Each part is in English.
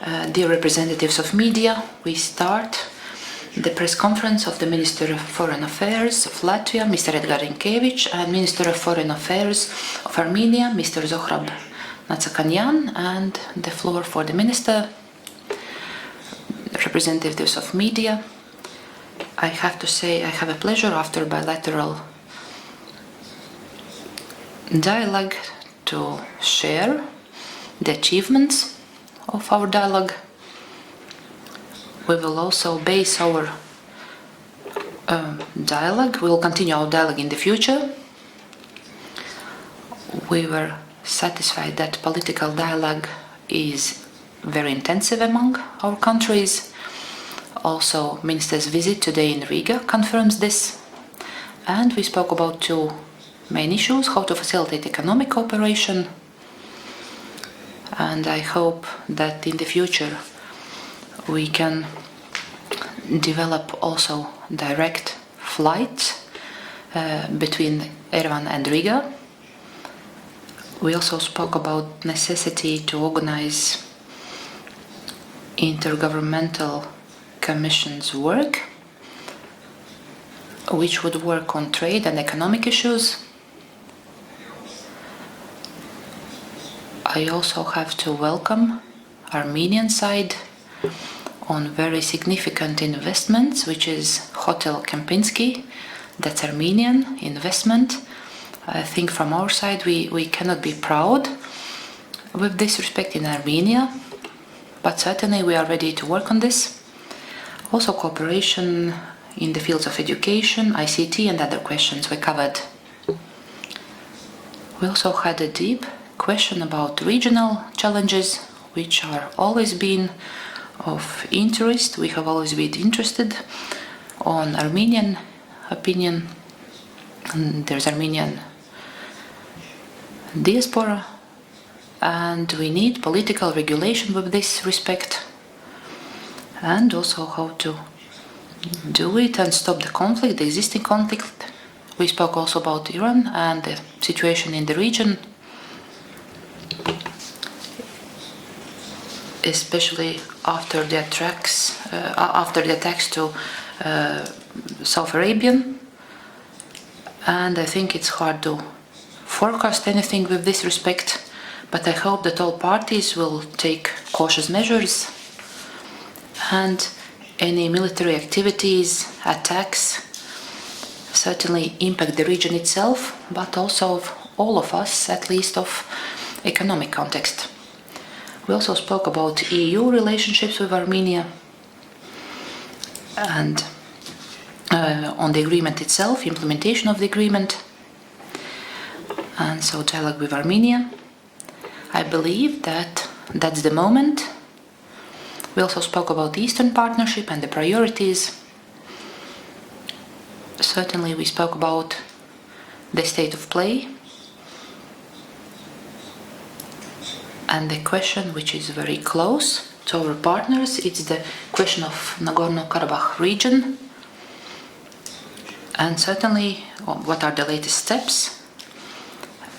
Dear representatives of media, we start the press conference of the Minister of Foreign Affairs of Latvia, Mr. Edgars Rinkēvičs, and Minister of Foreign Affairs of Armenia, Mr. Zohrab Mnatsakanyan, and the floor for the Minister. Representatives of media, I have to say I have a pleasure after bilateral dialogue to share the achievements of our dialogue. We will also base our dialogue, we will continue our dialogue in the future. We were satisfied that political dialogue is very intensive among our countries. Also, Minister's visit today in Riga confirms this. And we spoke about two main issues: how to facilitate economic cooperation. And I hope that in the future we can develop also direct flights between Yerevan and Riga. We also spoke about necessity to organize intergovernmental commission's work, which would work on trade and economic issues. I also have to welcome Armenian side on very significant investments, which is Hotel Kempinski. That's Armenian investment. I think from our side we cannot be proud with this respect in Armenia, but certainly we are ready to work on this. Also cooperation in the fields of education, ICT and other questions we covered. We also had a deep question about regional challenges, which are always been of interest. We have always been interested on Armenian opinion. And there's Armenian diaspora, and we need political regulation with this respect, and also how to do it and stop the conflict, the existing conflict. We spoke also about Iran and the situation in the region, especially after the attacks to South Arabian. And I think it's hard to forecast anything with this respect, but I hope that all parties will take cautious measures, and any military activities, attacks, certainly impact the region itself, but also of all of us, at least of economic context. We also spoke about EU relationships with Armenia and on the agreement itself, implementation of the agreement, and so dialogue with Armenia. I believe that that's the moment. We also spoke about the Eastern Partnership and the priorities. Certainly we spoke about the state of play and the question which is very close to our partners. It's the question of Nagorno-Karabakh region, and certainly what are the latest steps.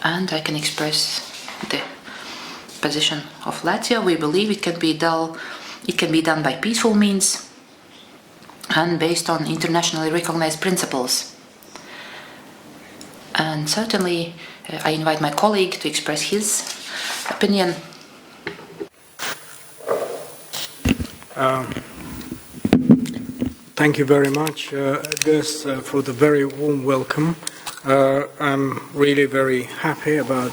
And I can express the position of Latvia. We believe it can be done by peaceful means and based on internationally recognized principles. And certainly I invite my colleague to express his opinion. Thank you very much, Edgars, for the very warm welcome. I'm really very happy about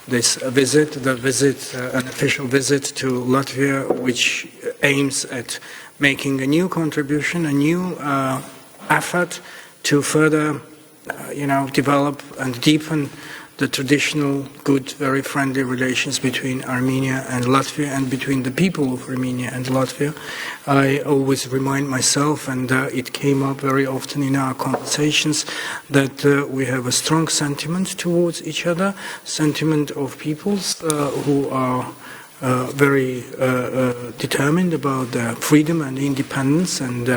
this visit, an official visit to Latvia, which aims at making a new contribution, a new effort to further, develop and deepen the traditional, good, very friendly relations between Armenia and Latvia and between the people of Armenia and Latvia. I always remind myself, and it came up very often in our conversations, that we have a strong sentiment towards each other, sentiment of peoples who are very determined about their freedom and independence, and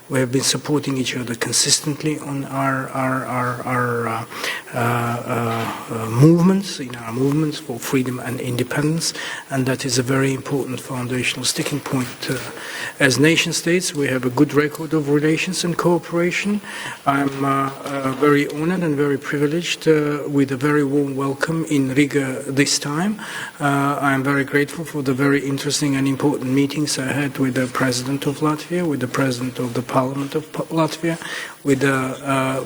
we have been supporting each other consistently on our movements for freedom and independence, and that is a very important foundational sticking point. As nation states, we have a good record of relations and cooperation. I'm very honored and very privileged with a very warm welcome in Riga this time. I'm very grateful for the very interesting and important meetings I had with the President of Latvia, with the President of the Parliament of Latvia, with the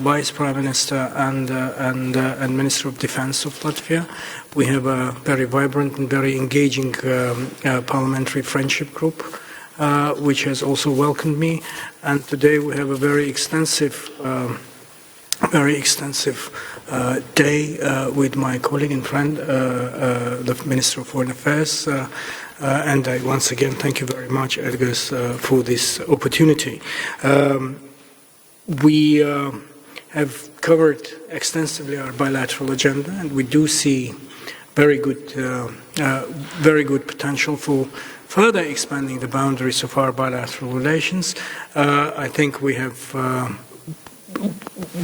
Vice Prime Minister and Minister of Defense of Latvia. We have a very vibrant and very engaging parliamentary friendship group, which has also welcomed me. And today we have a very extensive day with my colleague and friend, the Minister of Foreign Affairs. And I once again thank you very much, Edgars, for this opportunity. We have covered extensively our bilateral agenda, and we do see very good potential for further expanding the boundaries of our bilateral relations. I think we have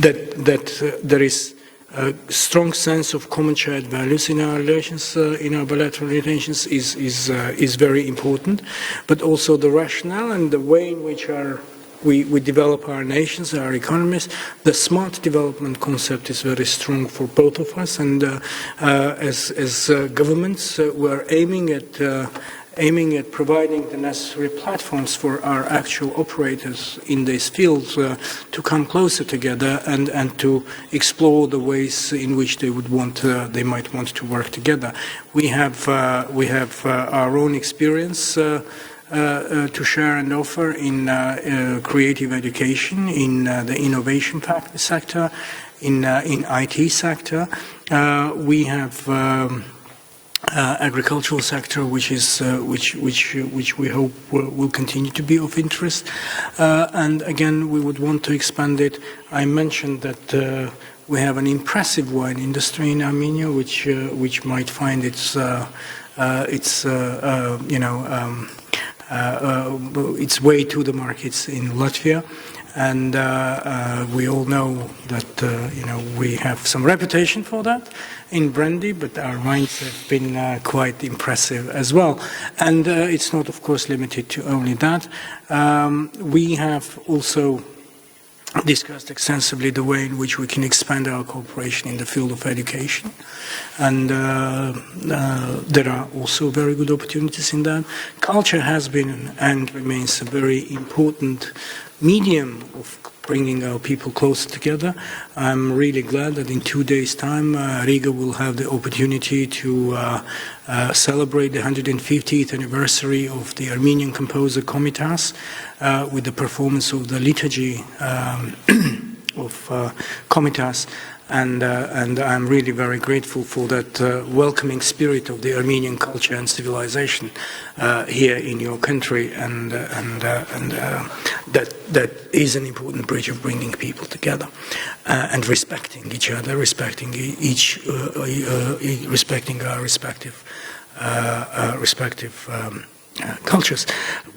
that there is a strong sense of common shared values in our relations, in our bilateral relations, is very important. But also the rationale and the way in which we develop our nations, our economies. The smart development concept is very strong for both of us, and as governments, we're aiming at providing the necessary platforms for our actual operators in these fields to come closer together and to explore the ways in which they might want to work together. We have our own experience to share and offer in creative education, in the innovation sector, in IT sector. We have agricultural sector, which we hope will continue to be of interest, and again we would want to expand it. I mentioned that we have an impressive wine industry in Armenia, which might find its way to the markets in Latvia. And we all know that we have some reputation for that in brandy, but our wines have been quite impressive as well. And it's not, of course, limited to only that. We have also discussed extensively the way in which we can expand our cooperation in the field of education, and there are also very good opportunities in that. Culture has been and remains a very important medium of bringing our people closer together. I'm really glad that in 2 days' time Riga will have the opportunity to celebrate the 150th anniversary of the Armenian composer Komitas with the performance of the liturgy of Komitas. And I'm really very grateful for that welcoming spirit of the Armenian culture and civilization here in your country, and that is an important bridge of bringing people together and respecting each other, respecting our respective cultures.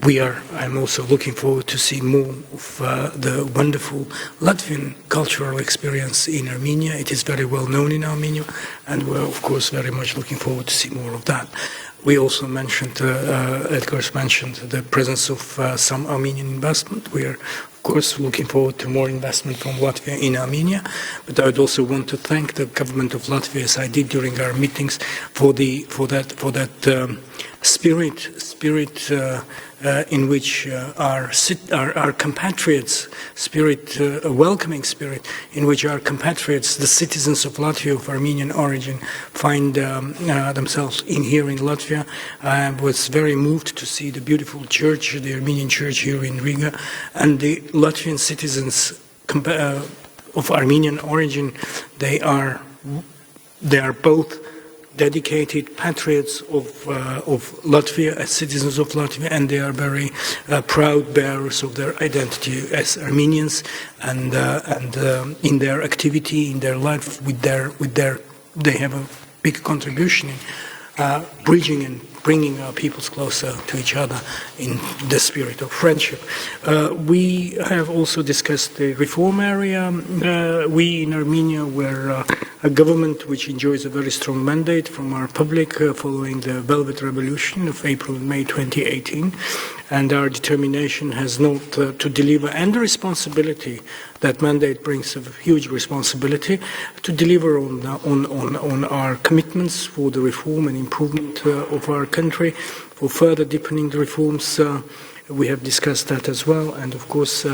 I'm also looking forward to see more of the wonderful Latvian cultural experience in Armenia. It is very well known in Armenia, and we're of course very much looking forward to see more of that. We also mentioned, Edgars mentioned, the presence of some Armenian investment. We are, of course, looking forward to more investment from Latvia in Armenia. But I would also want to thank the government of Latvia, as I did during our meetings, for that spirit in which our compatriots, a welcoming spirit, in which our compatriots, the citizens of Latvia of Armenian origin, find themselves here in Latvia. I was very moved to see the beautiful church, the Armenian church here in Riga, and the Latvian citizens of Armenian origin. They are both dedicated patriots of Latvia, as citizens of Latvia, and they are very proud bearers of their identity as Armenians, and in their activity, in their life, they have a big contribution in bridging and bringing our peoples closer to each other in the spirit of friendship. We have also discussed the reform area. We in Armenia were a government which enjoys a very strong mandate from our public following the Velvet Revolution of April and May 2018. And our determination has not to deliver, and the responsibility that mandate brings a huge responsibility to deliver on our commitments for the reform and improvement of our country, for further deepening the reforms. We have discussed that as well, and of course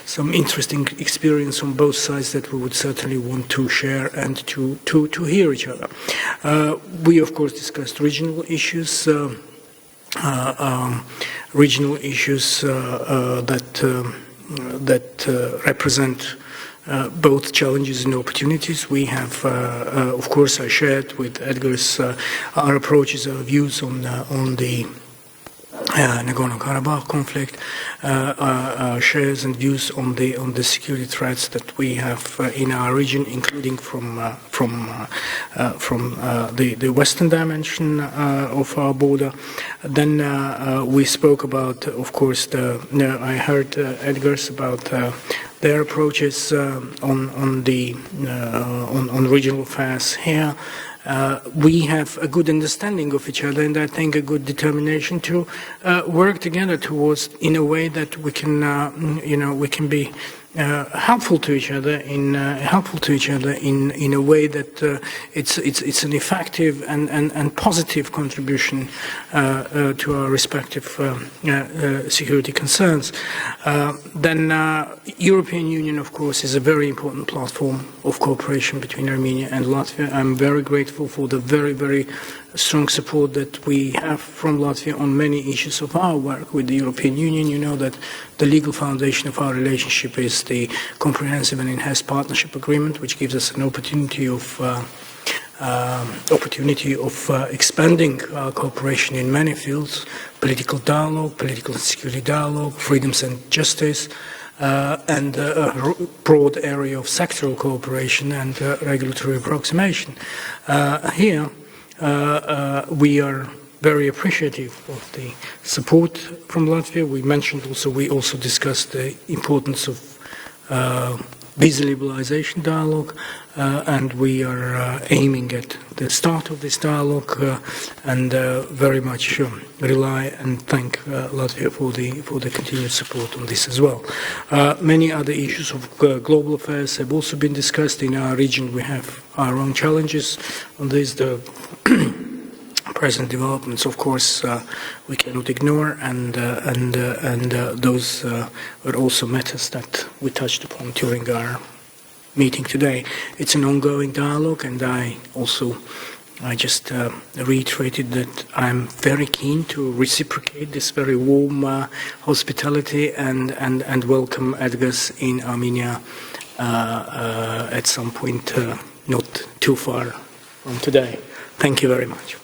some interesting experience on both sides that we would certainly want to share and to hear each other. We of course discussed regional issues that represent both challenges and opportunities. We have, of course, I shared with Edgars our approaches, our views on the Nagorno-Karabakh conflict, shares and views on the security threats that we have in our region, including from the western dimension of our border. Then we spoke about, of course, I heard Edgars about their approaches on regional affairs here. We have a good understanding of each other, and I think a good determination to work together towards, in a way that we can, we can be helpful to each other in a way that it's an effective and positive contribution to our respective security concerns. Then European Union, of course, is a very important platform of cooperation between Armenia and Latvia. I'm very grateful for the very strong support that we have from Latvia on many issues of our work with the European Union. You know that the legal foundation of our relationship is the Comprehensive and Enhanced Partnership Agreement, which gives us an opportunity of expanding our cooperation in many fields: political dialogue, political and security dialogue, freedoms and justice, and a broad area of sectoral cooperation and regulatory approximation. Here, we are very appreciative of the support from Latvia. We also discussed the importance of visa liberalization dialogue, and we are aiming at the start of this dialogue, and very much rely and thank Latvia for the continued support on this as well. Many other issues of global affairs have also been discussed. In our region, we have our own challenges on this. The present developments, of course, we cannot ignore, and those were also matters that we touched upon during our meeting today. It's an ongoing dialogue, and I just reiterated that I'm very keen to reciprocate this very warm hospitality and welcome Edgars in Armenia at some point not too far from today. Thank you very much.